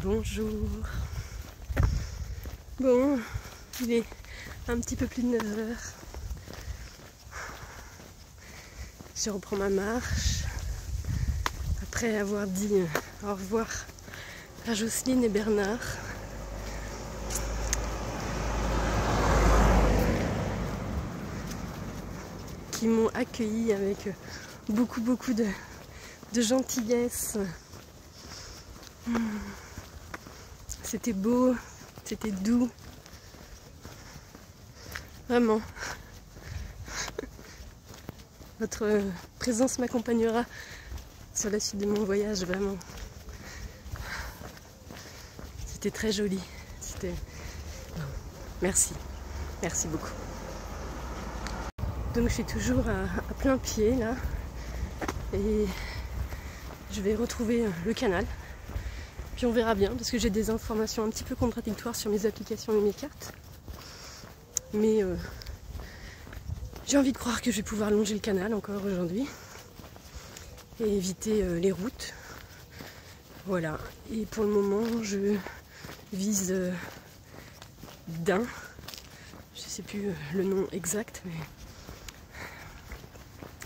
Bonjour. Bon, il est un petit peu plus de 9 h. Je reprends ma marche après avoir dit au revoir à Jocelyne et Bernard. Qui m'ont accueilli avec beaucoup de gentillesse. C'était beau, c'était doux. Vraiment. Votre présence m'accompagnera sur la suite de mon voyage, vraiment. C'était très joli. C'était... Merci. Merci beaucoup. Donc je suis toujours à plein pied là. Et je vais retrouver le canal. Puis on verra bien, parce que j'ai des informations un petit peu contradictoires sur mes applications et mes cartes. Mais j'ai envie de croire que je vais pouvoir longer le canal encore aujourd'hui. Et éviter les routes. Voilà. Et pour le moment, je vise Dain. Je ne sais plus le nom exact, mais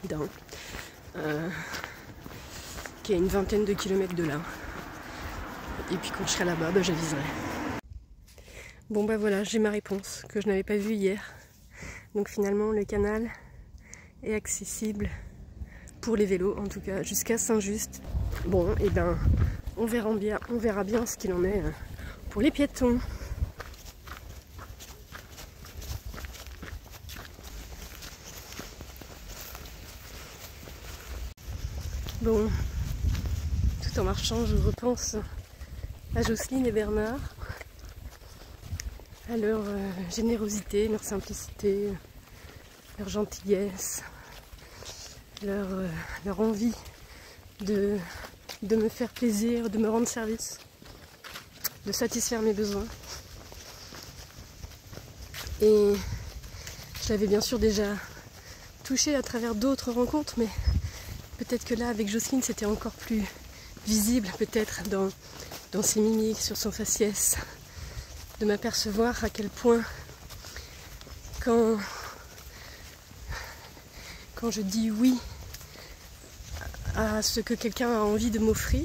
Dain. Qui est à une vingtaine de kilomètres de là. Et puis quand je serai là-bas, j'aviserai. Bon voilà, j'ai ma réponse que je n'avais pas vue hier. Donc finalement le canal est accessible pour les vélos, en tout cas jusqu'à Saint-Just. Bon, et on verra bien ce qu'il en est pour les piétons. Bon, tout en marchant, je repense à Jocelyne et Bernard, à leur générosité, leur simplicité, leur gentillesse, leur envie de me faire plaisir, de me rendre service, de satisfaire mes besoins. Et je l'avais bien sûr déjà touché à travers d'autres rencontres, mais peut-être que là, avec Jocelyne, c'était encore plus visible, peut-être dans ses mimiques, sur son faciès, de m'apercevoir à quel point, quand je dis oui à ce que quelqu'un a envie de m'offrir,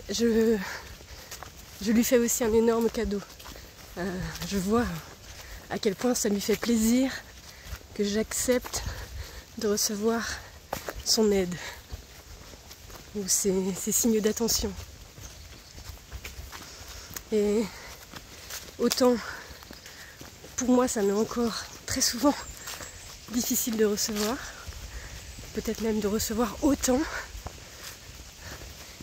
je lui fais aussi un énorme cadeau. Je vois à quel point ça lui fait plaisir que j'accepte de recevoir son aide ou ses signes d'attention. Et autant pour moi ça m'est encore très souvent difficile de recevoir, peut-être même de recevoir autant.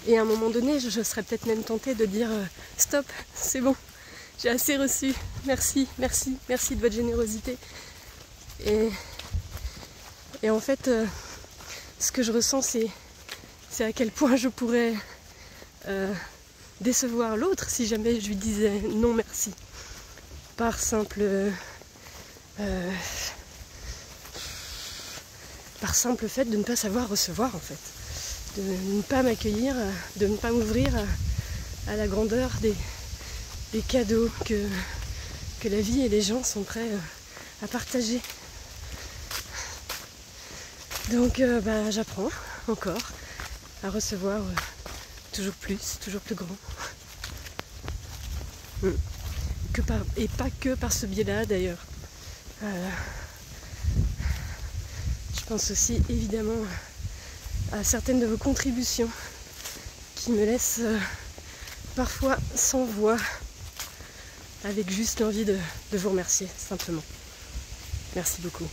Et à un moment donné, je serais peut-être même tentée de dire stop, c'est bon, j'ai assez reçu, merci de votre générosité. Et en fait, ce que je ressens, c'est à quel point je pourrais décevoir l'autre si jamais je lui disais non merci. Par simple fait de ne pas savoir recevoir, en fait. De ne pas m'accueillir, de ne pas m'ouvrir à la grandeur des cadeaux que la vie et les gens sont prêts à partager. Donc j'apprends encore à recevoir toujours plus grand. Et pas que par ce biais-là d'ailleurs. Je pense aussi évidemment à certaines de vos contributions qui me laissent parfois sans voix, avec juste l'envie de vous remercier simplement. Merci beaucoup.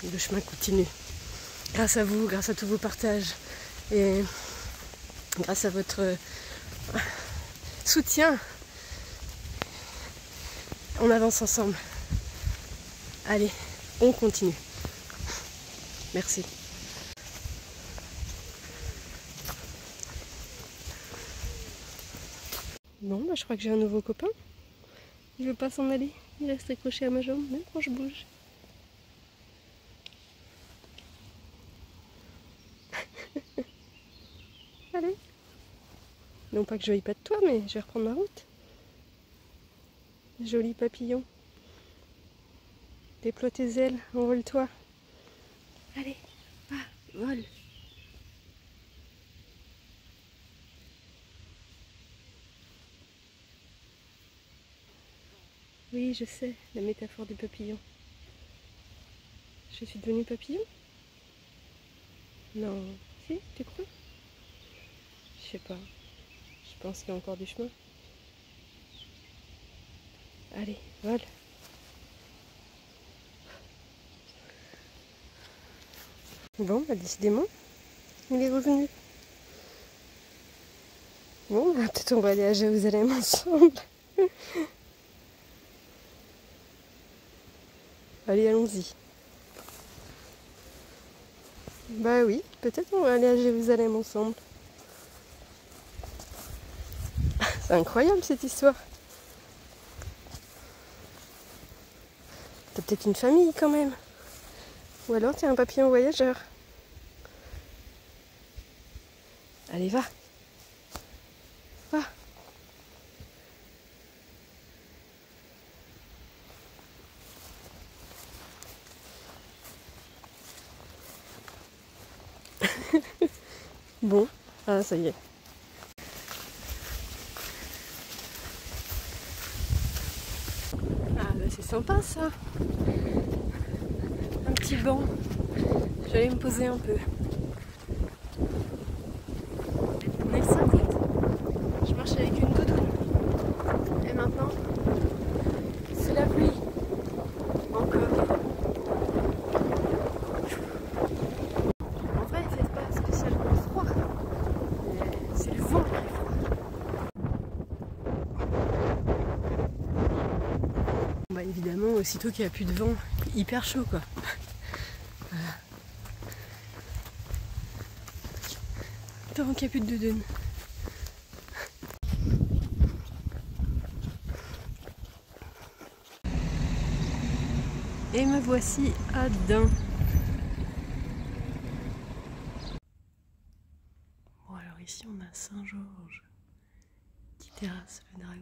Le chemin continue. Grâce à vous, grâce à tous vos partages et grâce à votre soutien, on avance ensemble. Allez, on continue. Merci. Bon, je crois que j'ai un nouveau copain. Il veut pas s'en aller. Il reste accroché à ma jambe, même quand je bouge. Non pas que je veuille pas de toi, mais je vais reprendre ma route. Joli papillon. Déploie tes ailes, envole-toi. Allez, va, vole. Oui, je sais, la métaphore du papillon. Je suis devenue papillon? Non. Si, tu crois? Je sais pas. Je pense qu'il y a encore du chemin. Allez, vole. Bon, bah décidément, il est revenu. Bon, bah, peut-être on va aller à Jérusalem ensemble. Allez, allons-y. Bah oui, peut-être on va aller à Jérusalem ensemble. C'est incroyable cette histoire. T'as peut-être une famille quand même. Ou alors t'es un papillon voyageur. Allez, va. Va. Bon, ah ça y est. Ah bah c'est sympa ça. Un petit banc. J'allais me poser un peu. On est le 5 août. Je marche avec une doudoune. Et maintenant, c'est la pluie. Encore. En vrai, il fait pas spécialement froid. C'est le vent qui est froid. Bah évidemment, aussitôt qu'il n'y a plus de vent, hyper chaud quoi. Voilà. Tant qu'il n'y a plus de doudoune. Et me voici à Dain. Bon alors ici on a Saint-Georges qui terrasse le dragon.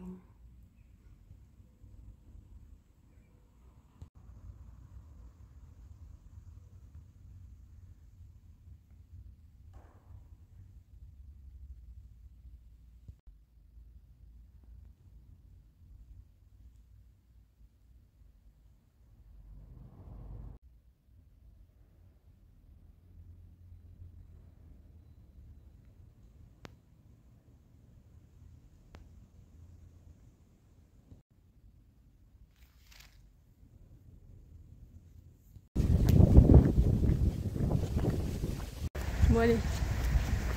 Bon allez,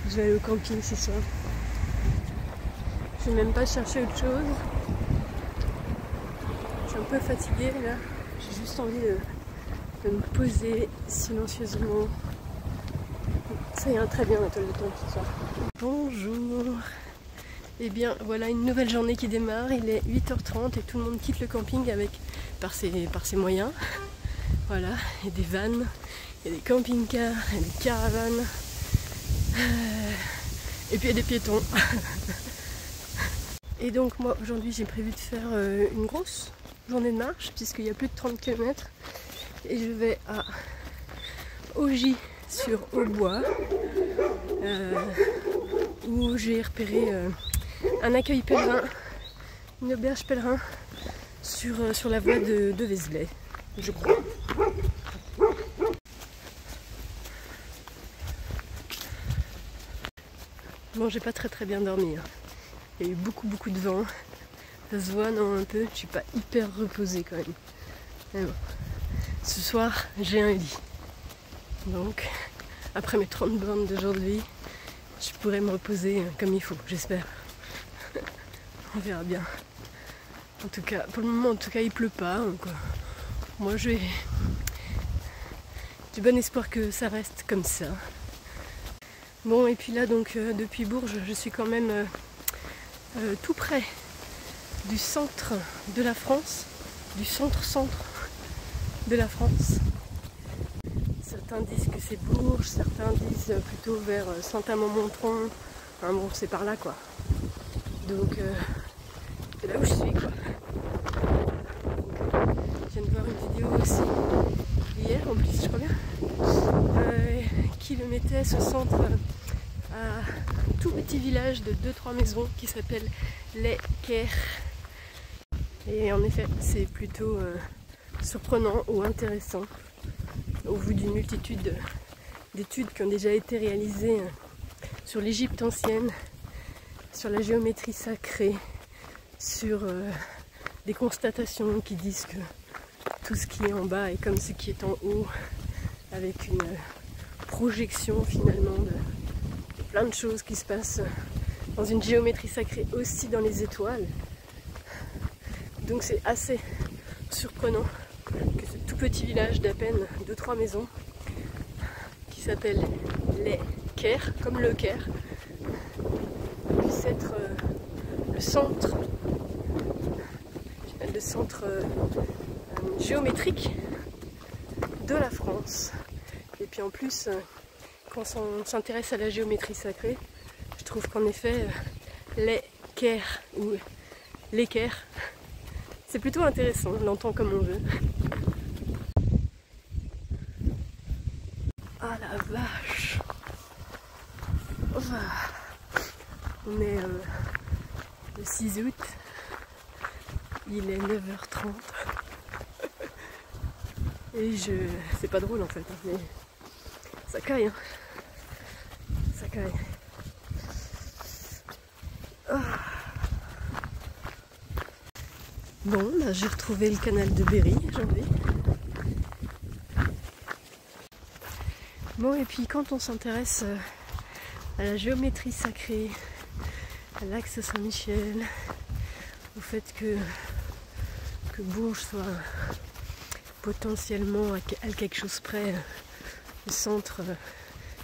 je vais aller au camping ce soir. Je vais même pas chercher autre chose. Je suis un peu fatiguée là. J'ai juste envie de me poser silencieusement. Ça ira très bien la toile de tente ce soir. Bonjour. Eh bien voilà une nouvelle journée qui démarre. Il est 8h30 et tout le monde quitte le camping par ses moyens. Voilà, il y a des vannes, il y a des camping-cars, il y a des caravanes. Et puis il y a des piétons. Et donc moi aujourd'hui j'ai prévu de faire une grosse journée de marche puisqu'il y a plus de 30 km et je vais à Augy sur Aubois où j'ai repéré un accueil pèlerin, une auberge pèlerin sur la voie de Vézelay, je crois. Bon, j'ai pas très bien dormi. Hein. Il y a eu beaucoup de vent. Ça se voit non un peu. Je suis pas hyper reposée quand même. Mais bon. Ce soir, j'ai un lit. Donc, après mes 30 bornes d'aujourd'hui, je pourrais me reposer comme il faut, j'espère. On verra bien. En tout cas, pour le moment, il pleut pas. Donc, moi, j'ai du bon espoir que ça reste comme ça. Bon, et puis là, donc, depuis Bourges, je suis quand même tout près du centre de la France, du centre de la France. Certains disent que c'est Bourges, certains disent plutôt vers Saint-Amand-Montrond. Enfin bon, c'est par là quoi. Donc c'est là où je suis quoi. Je viens de voir une vidéo aussi hier en plus je crois bien qui le mettait ce centre à un tout petit village de 2-3 maisons qui s'appelle Les Caires. Et en effet c'est plutôt surprenant ou intéressant au vu d'une multitude d'études qui ont déjà été réalisées sur l'Égypte ancienne, sur la géométrie sacrée, sur des constatations qui disent que tout ce qui est en bas est comme ce qui est en haut, avec une projection finalement de plein de choses qui se passent dans une géométrie sacrée aussi dans les étoiles. Donc c'est assez surprenant que ce tout petit village d'à peine 2-3 maisons qui s'appelle Les Caires, comme le Caire, puisse être le centre géométrique de la France. Et puis en plus, quand on s'intéresse à la géométrie sacrée, je trouve qu'en effet, les Caires ou les Caires, c'est plutôt intéressant, on l'entend comme on veut. Ah la vache! On est le 6 août, il est 9h30 et c'est pas drôle en fait, mais ça caille, hein. Ça caille. Bon, là j'ai retrouvé le canal de Berry, aujourd'hui. Bon, et puis quand on s'intéresse à la géométrie sacrée, à l'axe Saint-Michel, au fait que Bourges soit potentiellement à quelque chose près le centre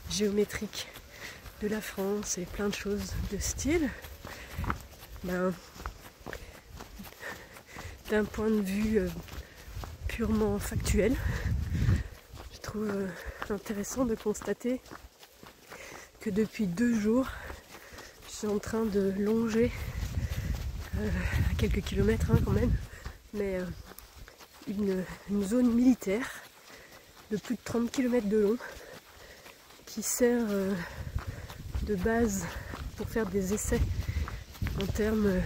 géométrique de la France et plein de choses de style, ben, d'un point de vue purement factuel, je trouve intéressant de constater que depuis 2 jours, je suis en train de longer à quelques kilomètres quand même, mais une zone militaire de plus de 30 km de long qui sert de base pour faire des essais en termes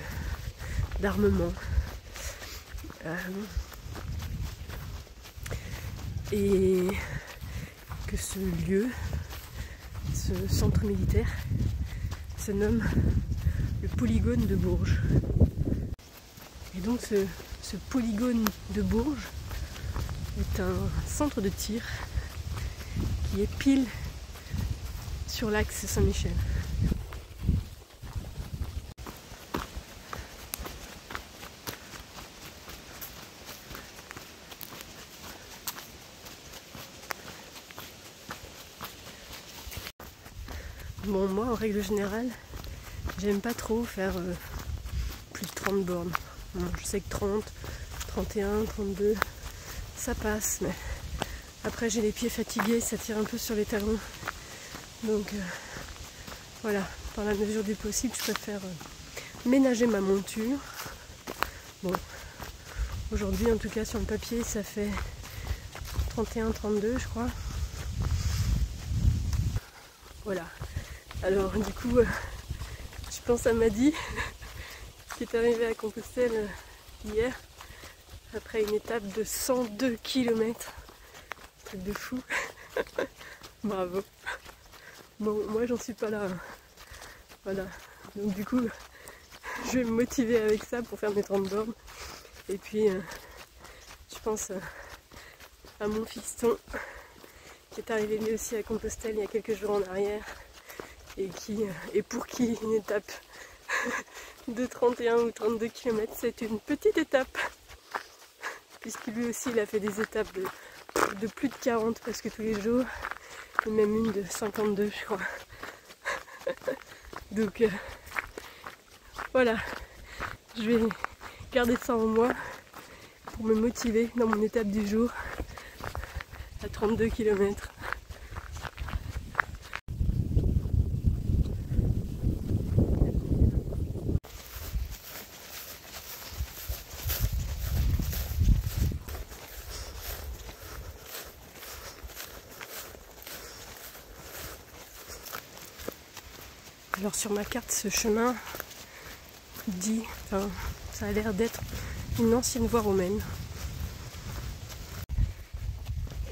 d'armement. Et que ce lieu, ce centre militaire, se nomme le polygone de Bourges. Et donc ce polygone de Bourges est un centre de tir qui est pile sur l'axe Saint-Michel. Bon, moi en règle générale, j'aime pas trop faire plus de 30 bornes. Bon, je sais que 30, 31, 32, ça passe, mais après j'ai les pieds fatigués, ça tire un peu sur les talons. Donc voilà, dans la mesure du possible, je préfère ménager ma monture. Bon, aujourd'hui en tout cas sur le papier, ça fait 31, 32 je crois. Voilà. Alors du coup, je pense à Madi qui est arrivée à Compostelle hier après une étape de 102 km. Truc de fou. Bravo. Bon, moi j'en suis pas là. Hein. Voilà. Donc du coup, je vais me motiver avec ça pour faire mes 30 bornes. Et puis, je pense à mon fiston qui est arrivé lui aussi à Compostelle il y a quelques jours en arrière. Et pour qui une étape de 31 ou 32 km c'est une petite étape, puisque lui aussi il a fait des étapes de plus de 40 presque tous les jours, et même une de 52 je crois. Donc voilà, je vais garder ça en moi pour me motiver dans mon étape du jour à 32 km. Alors sur ma carte, ce chemin dit, enfin, ça a l'air d'être une ancienne voie romaine.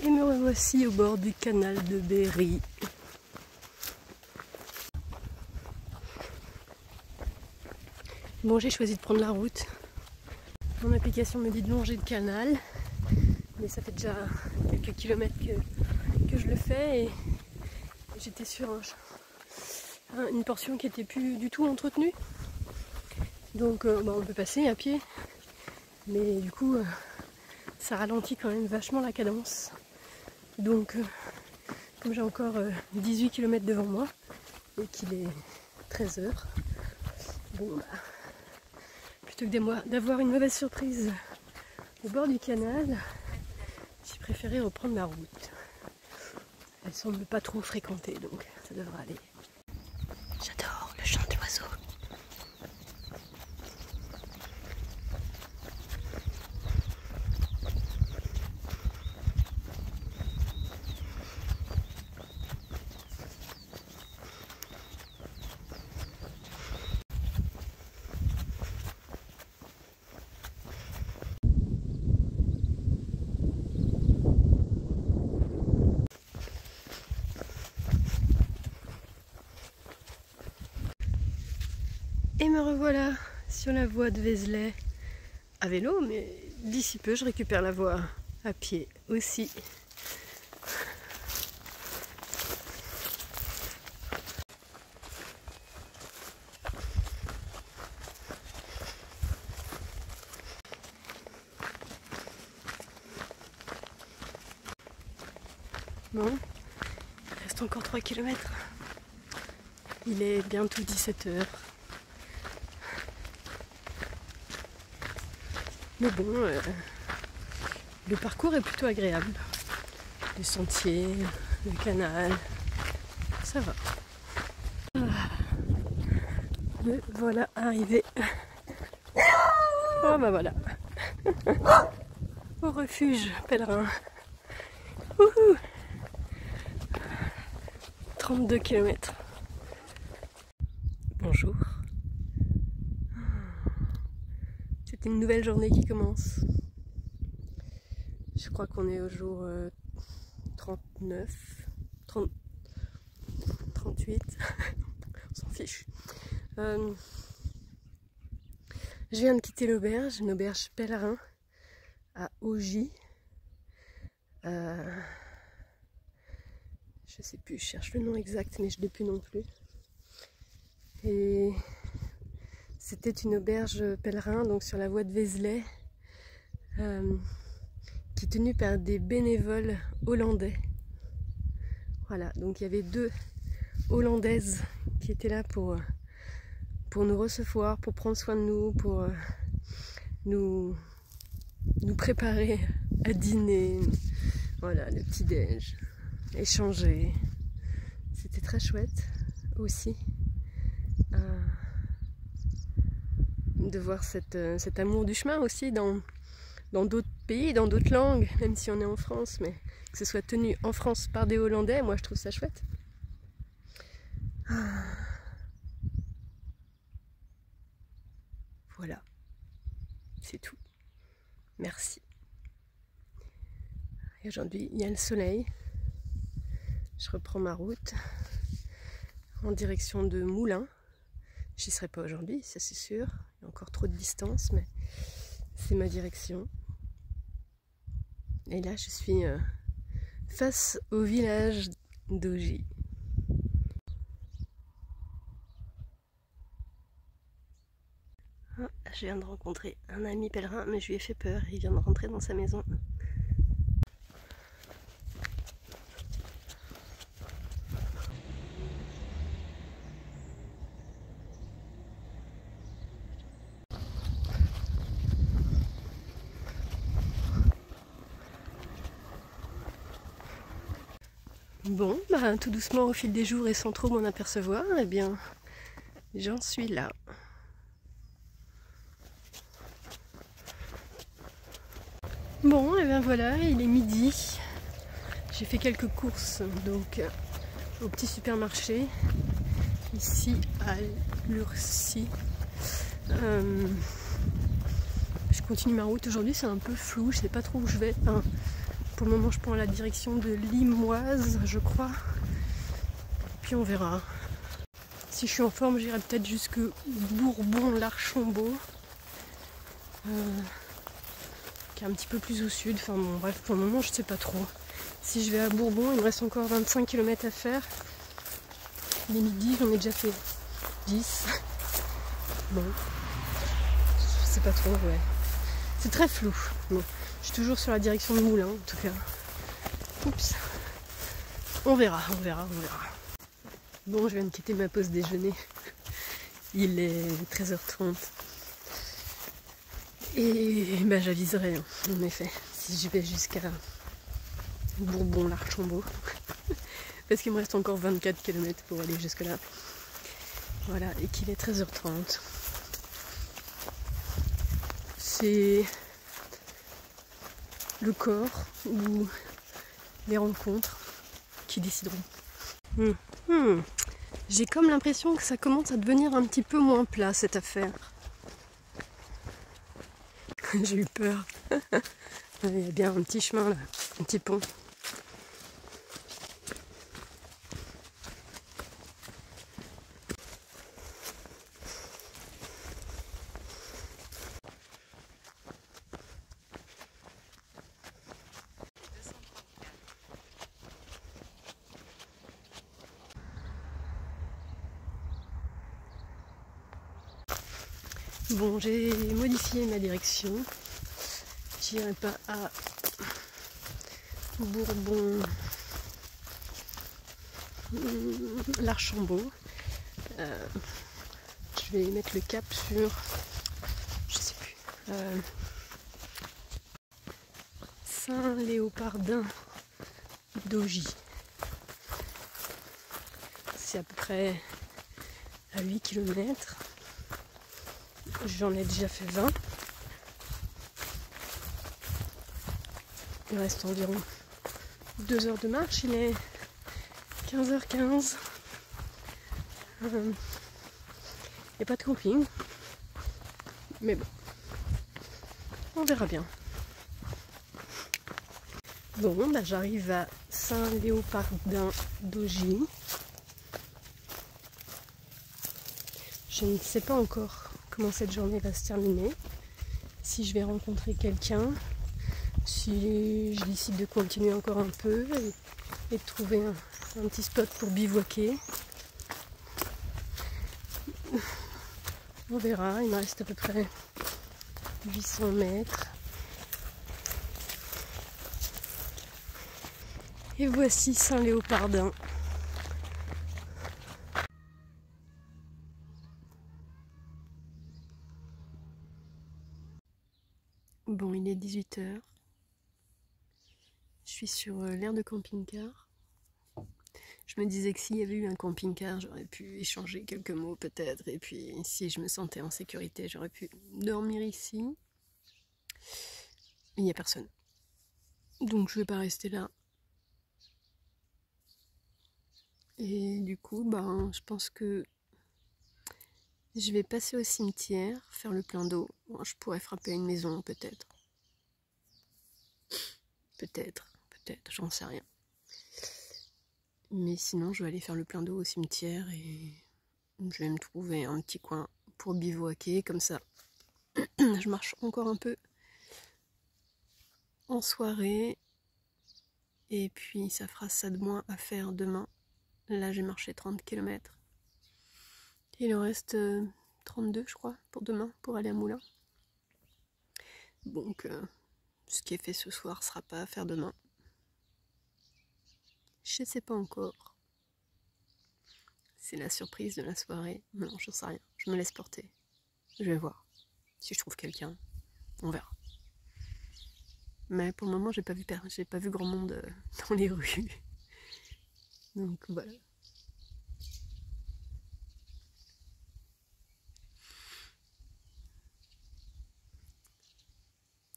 Et me revoici au bord du canal de Berry. Bon, j'ai choisi de prendre la route. Mon application me dit de longer le canal, mais ça fait déjà quelques kilomètres que je le fais et j'étais sur une portion qui n'était plus du tout entretenue. Donc on peut passer à pied, mais du coup ça ralentit quand même vachement la cadence. Donc comme j'ai encore 18 km devant moi et qu'il est 13h, bon bah, plutôt que d'avoir une mauvaise surprise au bord du canal, j'ai préféré reprendre ma route. Elle semble pas trop fréquentée, donc ça devrait aller. J'adore le chant des oiseaux. Et me revoilà sur la voie de Vézelay à vélo, mais d'ici peu je récupère la voie à pied aussi. Bon, il reste encore 3 km. Il est bientôt 17h. Mais bon, le parcours est plutôt agréable. Les sentiers, le canal, ça va. Me voilà arrivé. Oh bah voilà. Au refuge pèlerin. Wouhou. 32 km. Bonjour. C'est une nouvelle journée qui commence. Je crois qu'on est au jour 39, 30, 38. On s'en fiche. Je viens de quitter l'auberge, une auberge pèlerin à Augy. Je sais plus, je cherche le nom exact, mais je ne l'ai plus non plus. Et c'était une auberge pèlerin, donc sur la voie de Vézelay, qui est tenue par des bénévoles hollandais. Voilà, donc il y avait 2 Hollandaises qui étaient là pour nous recevoir, pour prendre soin de nous, pour nous préparer à dîner. Voilà, le petit-déj, échanger. C'était très chouette aussi de voir cet amour du chemin aussi dans d'autres pays, dans d'autres langues, même si on est en France, mais que ce soit tenu en France par des Hollandais, moi je trouve ça chouette. Voilà, c'est tout. Merci. Et aujourd'hui, il y a le soleil. Je reprends ma route en direction de Moulins. J'y serai pas aujourd'hui, ça c'est sûr. Il y a encore trop de distance, mais c'est ma direction. Et là, je suis face au village d'Augy. Ah, je viens de rencontrer un ami pèlerin, mais je lui ai fait peur. Il vient de rentrer dans sa maison. Bon, bah, tout doucement au fil des jours et sans trop m'en apercevoir, eh bien, j'en suis là. Bon, et bien voilà, il est midi. J'ai fait quelques courses donc au petit supermarché. ici à Lurcy. Je continue ma route. Aujourd'hui c'est un peu flou, je sais pas trop où je vais. Enfin, pour le moment je prends la direction de Limoise je crois. Puis on verra. Si je suis en forme j'irai peut-être jusque Bourbon-l'Archambault. Qui est un petit peu plus au sud. Enfin bon bref, pour le moment je sais pas trop. Si je vais à Bourbon, il me reste encore 25 km à faire. Les midis, j'en ai déjà fait 10. Bon, je sais pas trop, ouais. C'est très flou. Bon, je suis toujours sur la direction de Moulins, en tout cas. Oups. On verra. Bon, je viens de quitter ma pause déjeuner. Il est 13h30. Et ben, j'aviserai, en effet, si je vais jusqu'à Bourbon-l'Archambault. Parce qu'il me reste encore 24 km pour aller jusque là. Voilà, et qu'il est 13h30. C'est le corps ou les rencontres qui décideront. J'ai comme l'impression que ça commence à devenir un petit peu moins plat cette affaire. J'ai eu peur. Il y a bien un petit chemin là, un petit pont. Bon, j'ai modifié ma direction. J'irai pas à Bourbon l'Archambault. Je vais mettre le cap sur, je sais plus, Saint-Léopardin d'Augy. C'est à peu près à 8 km. J'en ai déjà fait 20. Il reste environ 2 heures de marche. Il est 15h15. Il n'y a pas de camping. Mais bon, on verra bien. Bon, bah j'arrive à Saint-Léopardin d'Augy. Je ne sais pas encore comment cette journée va se terminer. Si je vais rencontrer quelqu'un, si je décide de continuer encore un peu et de trouver un petit spot pour bivouaquer. On verra, il me reste à peu près 800 mètres. Et voici Saint-Léopardin. Bon, il est 18h. Je suis sur l'aire de camping-car. Je me disais que s'il y avait eu un camping-car, j'aurais pu échanger quelques mots peut-être. Et puis si je me sentais en sécurité, j'aurais pu dormir ici. Il n'y a personne. Donc je vais pas rester là. Et du coup, ben, je pense que je vais passer au cimetière, faire le plein d'eau. Bon, je pourrais frapper à une maison peut-être. Peut-être, j'en sais rien. Mais sinon, je vais aller faire le plein d'eau au cimetière et je vais me trouver un petit coin pour bivouaquer. Comme ça, je marche encore un peu en soirée. Et puis, ça fera ça de moins à faire demain. Là, j'ai marché 30 km. Il en reste 32, je crois, pour demain, pour aller à Moulins. Donc, ce qui est fait ce soir sera pas à faire demain. Je sais pas encore. C'est la surprise de la soirée. Non, je sais rien. Je me laisse porter. Je vais voir. Si je trouve quelqu'un, on verra. Mais pour le moment, j'ai pas vu grand monde dans les rues. Donc voilà.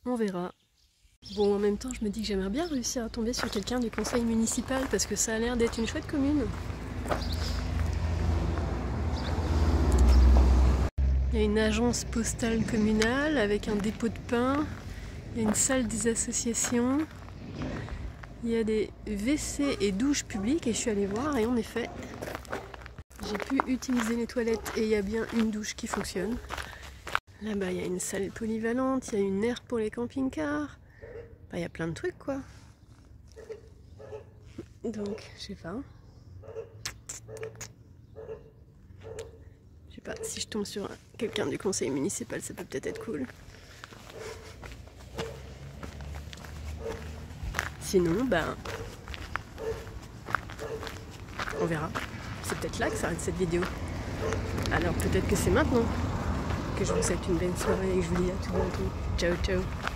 On verra. Bon, en même temps, je me dis que j'aimerais bien réussir à tomber sur quelqu'un du conseil municipal parce que ça a l'air d'être une chouette commune. Il y a une agence postale communale avec un dépôt de pain. Il y a une salle des associations. Il y a des WC et douches publiques et je suis allée voir et en effet, j'ai pu utiliser les toilettes et il y a bien une douche qui fonctionne. Là-bas, il y a une salle polyvalente, il y a une aire pour les camping-cars. Il y a plein de trucs quoi. Donc, je sais pas. Je sais pas, si je tombe sur quelqu'un du conseil municipal, ça peut peut-être être cool. Sinon, on verra. C'est peut-être là que s'arrête cette vidéo. Alors peut-être que c'est maintenant que je vous souhaite une belle soirée et que je vous dis à tout bientôt. Ciao ciao.